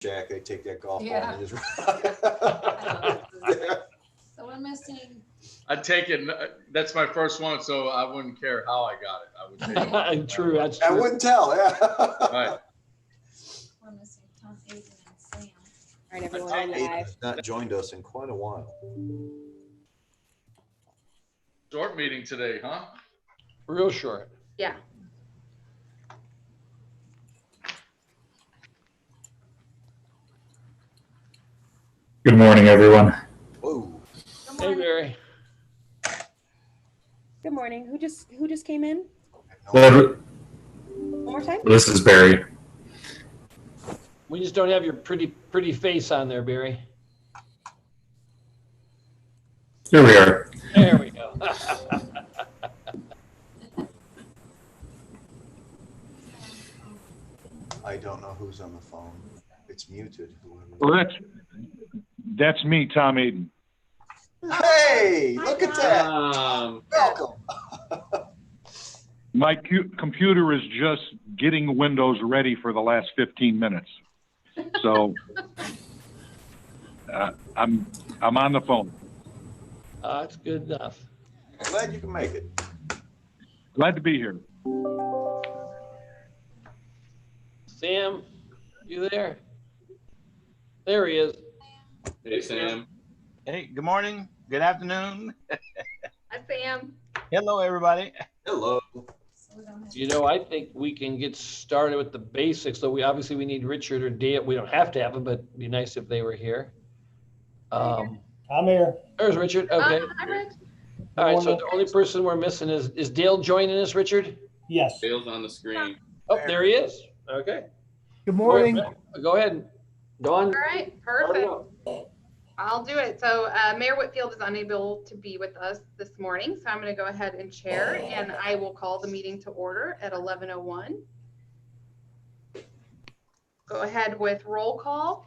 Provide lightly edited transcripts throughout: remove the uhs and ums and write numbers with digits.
Jack, they take that golf ball Yeah. and just. So we're missing. I take it. That's my first one, so I wouldn't care how I got it. I would take it. True, that's I true. wouldn't tell, yeah. Right. We're missing Tom, Aiden, and Sam. All right, everyone, Tom we're Aiden live. has not joined us in quite a while. Short meeting today, huh? Real short. Yeah. Good morning, everyone. Whoa. Good Hey, morning. Barry. Good morning. Who just came in? Well, One more time? this is Barry. We just don't have your pretty face on there, Barry. Here we are. There we go. I don't know who's on the phone. It's muted. Well, that's me, Tom Aiden. Hey, look at that. Welcome. My computer is just getting Windows ready for the last 15 minutes. So I'm on the phone. That's good enough. Glad you can make it. Glad to be here. Sam, you there? There he is. Hey, Sam. Hey, good morning, good afternoon. Hi, Sam. Hello, everybody. Hello. So we don't have. You know, I think we can get started with the basics. So we need Richard or Dale. We don't have to have them, but it'd be nice if they were here. I'm here. There's Richard. Okay. Hi, Rich. All right. So the only person we're missing is Dale joining us, Richard? Yes. Dale's on the screen. Oh, there he is. Okay. Good morning. Go ahead. Dawn. All right, perfect. I'll do it. So Mayor Whitfield is unable to be with us this morning, so I'm going to go ahead and chair, and I will call the meeting to order at 11:01. Go ahead with roll call.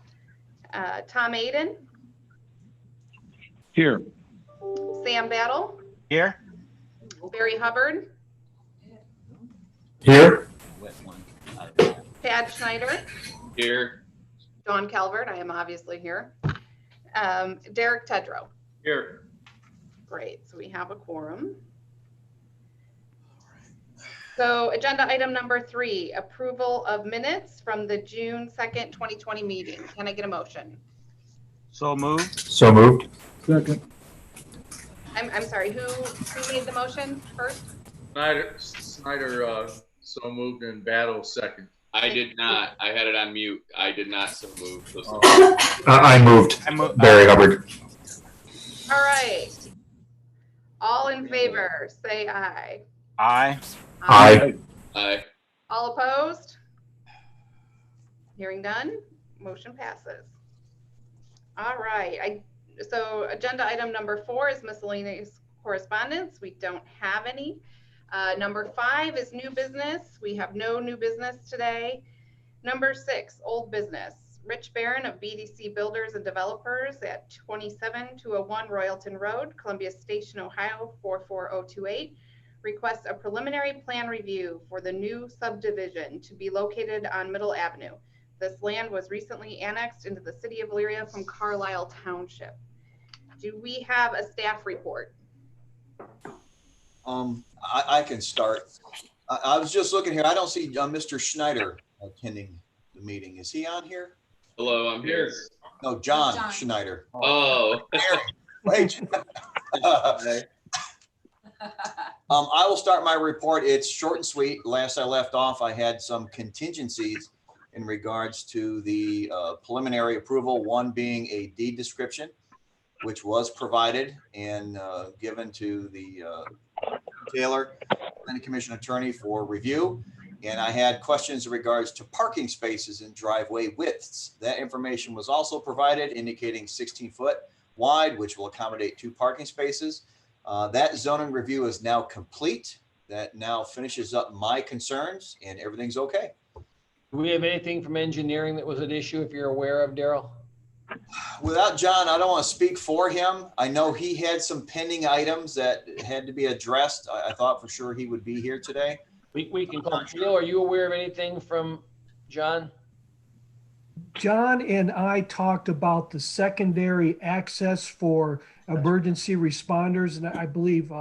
Tom Aiden, Here. Sam Battle, Here. Barry Hubbard, Here. Pat Schneider, Here. Dawn Calvert, I am obviously here. Derek Tedrow. Here. Great, so we have a quorum. So agenda item number 3, approval of minutes from the June 2nd, 2020 meeting. Can I get a motion? So moved. So moved. Second. I'm sorry, who made the motion first? Snyder, so moved and Battle second. I did not. I had it on mute. I did not so move. I moved. Barry Hubbard. All right. All in favor, say aye. Aye. Aye. Aye. All opposed? Hearing none, motion passes. All right, so agenda item number 4 is miscellaneous correspondence. We don't have any. Number 5 is new business. We have no new business today. Number 6, old business. Rich Barron of BDC Builders and Developers at 27201 Royalton Road, Columbia Station, Ohio 44028. Requests a preliminary plan review for the new subdivision to be located on Middle Avenue. This land was recently annexed into the city of Elyria from Carlisle Township. Do we have a staff report? I can start. I was just looking here. I don't see Mr. Schneider attending the meeting. Is he on here? Hello, I'm here. No, John Schneider. Oh. Wait. I will start my report. It's short and sweet. Last I left off, I had some contingencies in regards to the preliminary approval, one being a deed description, which was provided and given to the Taylor, Planning Commission attorney for review. And I had questions in regards to parking spaces and driveway widths. That information was also provided, indicating 16-foot wide, which will accommodate 2 parking spaces. That zoning review is now complete. That now finishes up my concerns and everything's okay. Do we have anything from engineering that was an issue if you're aware of, Daryl? Without John, I don't want to speak for him. I know he had some pending items that had to be addressed. I thought for sure he would be here today. We can call Jill. Are you aware of anything from John? John and I talked about the secondary access for emergency responders, and I believe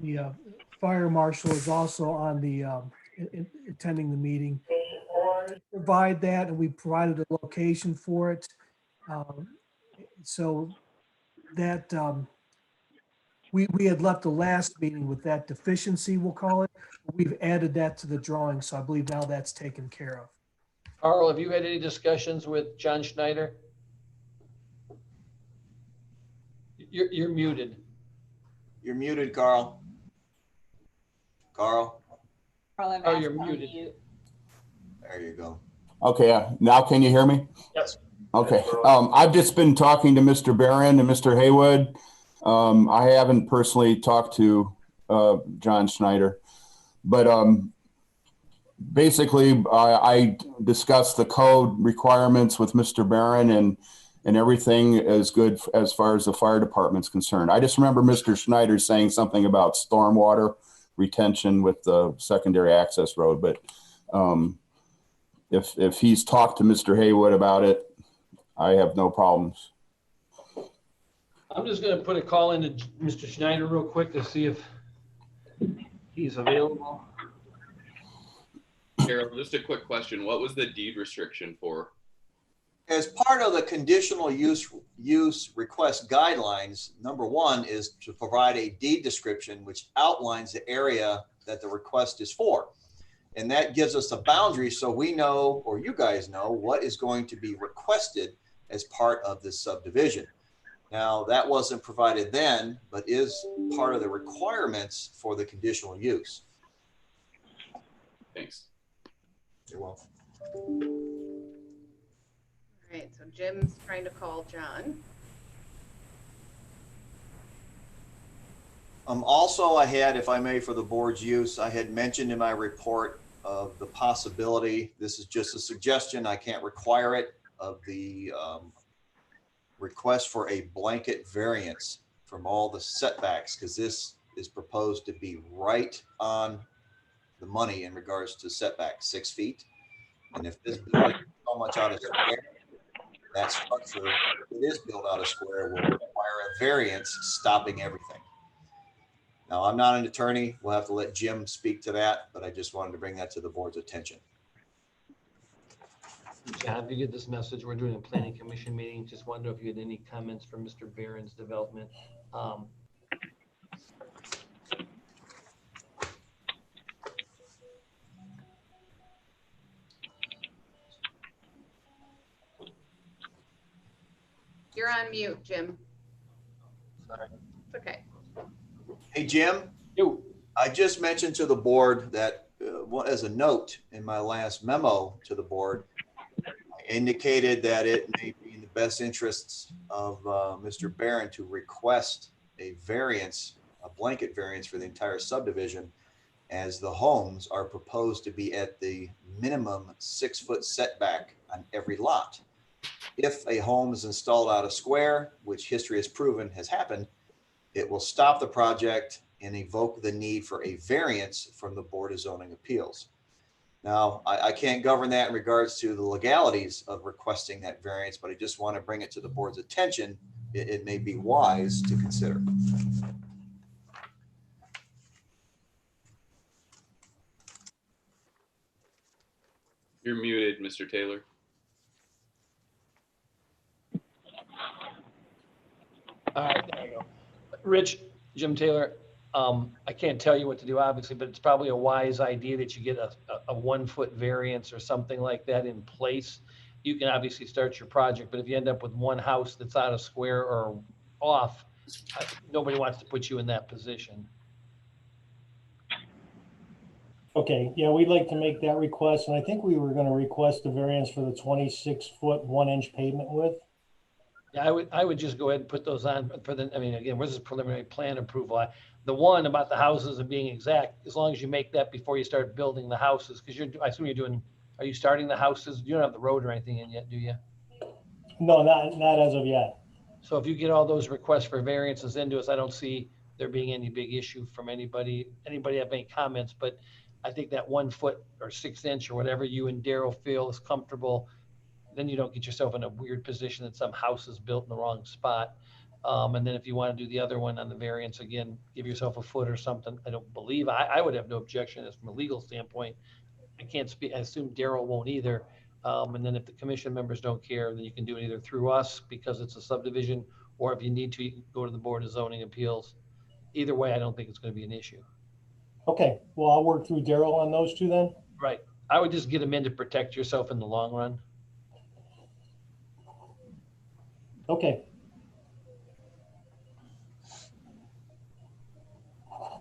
the fire marshal is also on the attending the meeting. Provide that, and we provided a location for it. So that we had left the last meeting with that deficiency, we'll call it. We've added that to the drawing, so I believe now that's taken care of. Carl, have you had any discussions with John Schneider? You're muted. You're muted, Carl. Carl, Oh, you're muted. there you go. Okay, now can you hear me? Yes. Okay, I've just been talking to Mr. Barron and Mr. Haywood. I haven't personally talked to John Schneider, but basically I discussed the code requirements with Mr. Barron, and everything is good as far as the fire department's concerned. I just remember Mr. Schneider saying something about stormwater retention with the secondary access road, but if he's talked to Mr. Haywood about it, I have no problems. I'm just going to put a call into Mr. Schneider real quick to see if he's available. Carol, just a quick question. What was the deed restriction for? As part of the conditional use request guidelines, number one is to provide a deed description which outlines the area that the request is for. And that gives us a boundary so we know, or you guys know, what is going to be requested as part of this subdivision. Now, that wasn't provided then, but is part of the requirements for the conditional use. Thanks. You're welcome. All right, so Jim's trying to call John. Also, I had, if I may, for the board's use, I had mentioned in my report of the possibility, this is just a suggestion, I can't require it, of the request for a blanket variance from all the setbacks, because this is proposed to be right on the money in regards to setback, 6 feet. And if this building is so much out of square, that structure, if it is built out of square, will require a variance stopping everything. Now, I'm not an attorney. We'll have to let Jim speak to that, but I just wanted to bring that to the board's attention. John, if you get this message, we're doing a planning commission meeting. Just wonder if you had any comments from Mr. Barron's development. You're on mute, Jim. Sorry. It's okay. Hey, Jim. You. I just mentioned to the board that as a note in my last memo to the board, I indicated that it may be in the best interests of Mr. Barron to request a variance, a blanket variance for the entire subdivision, as the homes are proposed to be at the minimum 6 foot setback on every lot. If a home is installed out of square, which history has proven has happened, it will stop the project and evoke the need for a variance from the Board of Zoning Appeals. Now, I can't govern that in regards to the legalities of requesting that variance, but I just want to bring it to the board's attention. It may be wise to consider. You're muted, Mr. Taylor. All right, there you go. Rich, Jim Taylor, I can't tell you what to do, obviously, but it's probably a wise idea that you get a 1 foot variance or something like that in place. You can obviously start your project, but if you end up with one house that's out of square or off, nobody wants to put you in that position. Okay, yeah, we'd like to make that request, and I think we were going to request a variance for the 26 foot 1 inch pavement width. Yeah, I would just go ahead and put those on for the, I mean, again, where's this preliminary plan approval? The one about the houses and being exact, as long as you make that before you start building the houses, because I assume you're doing, are you starting the houses? You don't have the road or anything in yet, do you? No, not as of yet. So if you get all those requests for variances into us, I don't see there being any big issue from anybody have any comments, but I think that 1 foot or 6 inch or whatever you and Daryl feel is comfortable, then you don't get yourself in a weird position that some house is built in the wrong spot. And then if you want to do the other one on the variance, again, give yourself a foot or something. I don't believe, I would have no objection as from a legal standpoint. I can't speak, I assume Daryl won't either. And then if the commission members don't care, then you can do it either through us because it's a subdivision, or if you need to, you can go to the Board of Zoning Appeals. Either way, I don't think it's going to be an issue. Okay, well, I'll work through Daryl on those two then. Right. I would just get them in to protect yourself in the long run. Okay.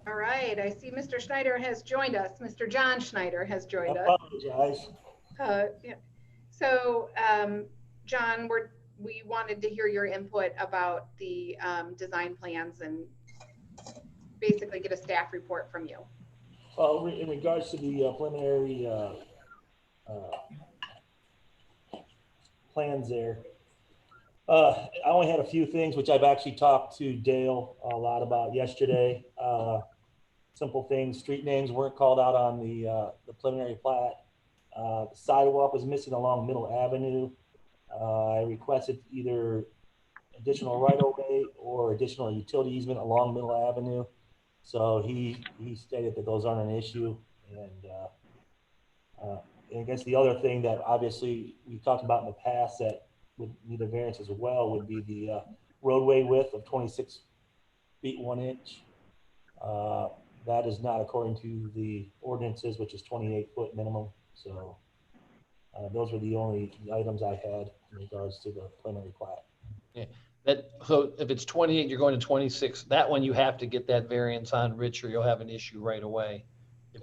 All right, I see Mr. Schneider has joined us. Mr. John Schneider has joined us. Apologize. Yeah. So, John, we wanted to hear your input about the design plans and basically get a staff report from you. Well, in regards to the preliminary plans there, I only had a few things which I've actually talked to Dale a lot about yesterday. Simple things, street names weren't called out on the preliminary plat. The sidewalk was missing along Middle Avenue. I requested either additional right-of-way or additional utility easement along Middle Avenue. So he stated that those aren't an issue. And I guess the other thing that obviously we talked about in the past that would need a variance as well would be the roadway width of 26 feet 1 inch. That is not according to the ordinances, which is 28 foot minimum. So those were the only items I had in regards to the preliminary plat. Yeah. So if it's 28, you're going to 26. That one you have to get that variance on, Rich, or you'll have an issue right away.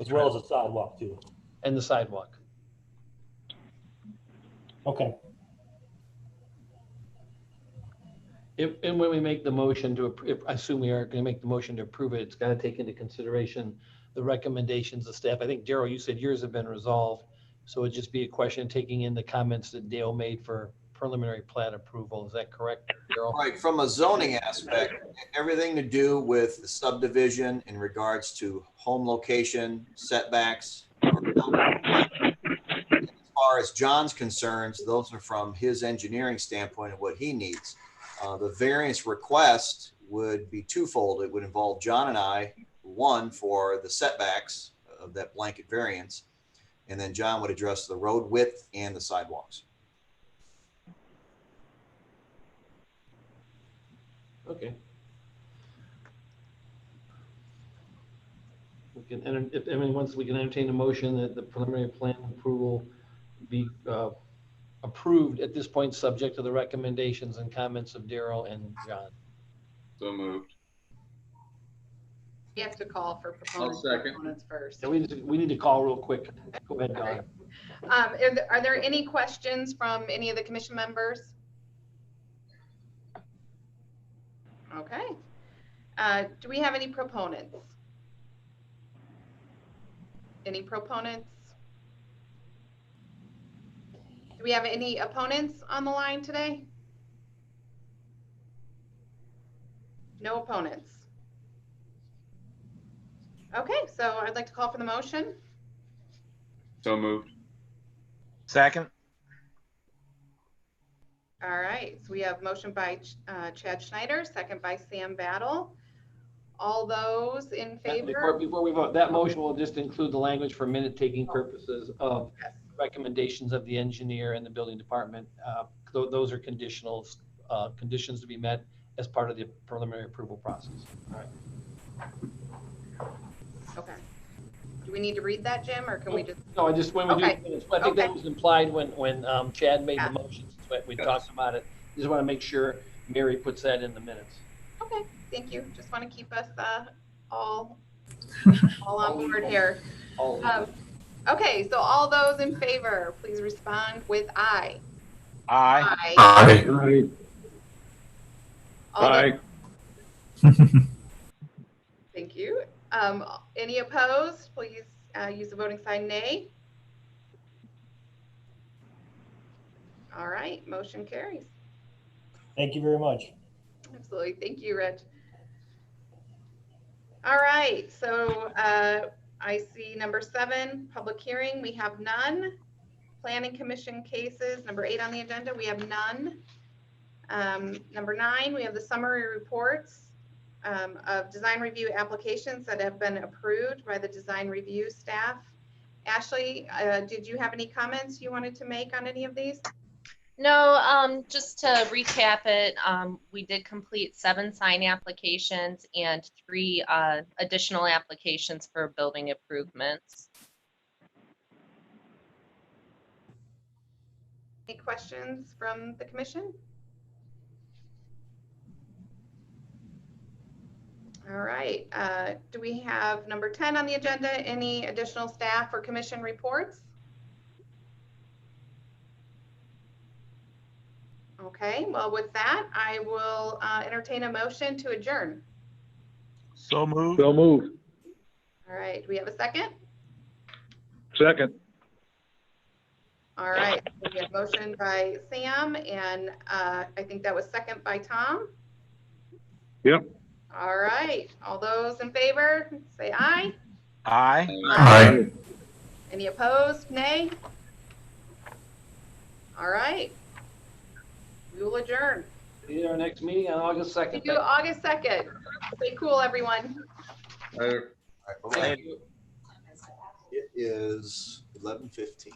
As well as the sidewalk too. And the sidewalk. Okay. And when we make the motion to, I assume we are going to make the motion to approve it, it's got to take into consideration the recommendations of staff. I think, Daryl, you said yours have been resolved. So it'd just be a question of taking in the comments that Dale made for preliminary plat approval. Is that correct, Daryl? Right, from a zoning aspect, everything to do with the subdivision in regards to home location, setbacks. As far as John's concerns, those are from his engineering standpoint of what he needs. The variance request would be twofold. It would involve John and I, one for the setbacks of that blanket variance, and then John would address the road width and the sidewalks. Okay. We can, if, I mean, once we can entertain a motion that the preliminary plan approval be approved at this point, subject to the recommendations and comments of Daryl and John. So moved. You have to call for proponents, second. proponents first. Yeah, we need to call real quick. Go ahead, Don. Are there any questions from any of the commission members? Okay. Do we have any proponents? Any proponents? Do we have any opponents on the line today? No opponents. Okay, so I'd like to call for the motion. So moved. Second. All right, so we have motion by Chad Schneider, second by Sam Battle. All those in favor? Before we vote, that motion will just include the language for minute taking purposes of recommendations of the engineer and the building department. Those are conditionals, conditions to be met as part of the preliminary approval process. All right. Okay. Do we need to read that, Jim, or can we just? No, I just, when we do, Okay. I think that was implied when Chad made the motions, we talked about it. Just want to make sure Mary puts that in the minutes. Okay, thank you. Just want to keep us all on board here. Okay, so all those in favor, please respond with aye. Aye. Aye. All those- Aye. Thank you. Any opposed, please use the voting sign nay. All right, motion carries. Thank you very much. Absolutely. Thank you, Rich. All right, so I see number 7, public hearing, we have none. Planning Commission cases, number 8 on the agenda, we have none. Number 9, we have the summary reports of design review applications that have been approved by the design review staff. Ashley, did you have any comments you wanted to make on any of these? No, just to recap it, we did complete 7 sign applications and 3 additional applications for building improvements. Any questions from the commission? All right, do we have number 10 on the agenda? Any additional staff or commission reports? Okay, well, with that, I will entertain a motion to adjourn. So moved. So moved. All right, do we have a second? Second. All right, so we have motion by Sam, and I think that was second by Tom. Yep. All right, all those in favor, say aye. Aye. Aye. Any opposed, nay? All right, we will adjourn. See you at our next meeting on August See 2nd. you August 2nd. Stay cool, everyone. All right, bye-bye. Thank you. It is 11:15.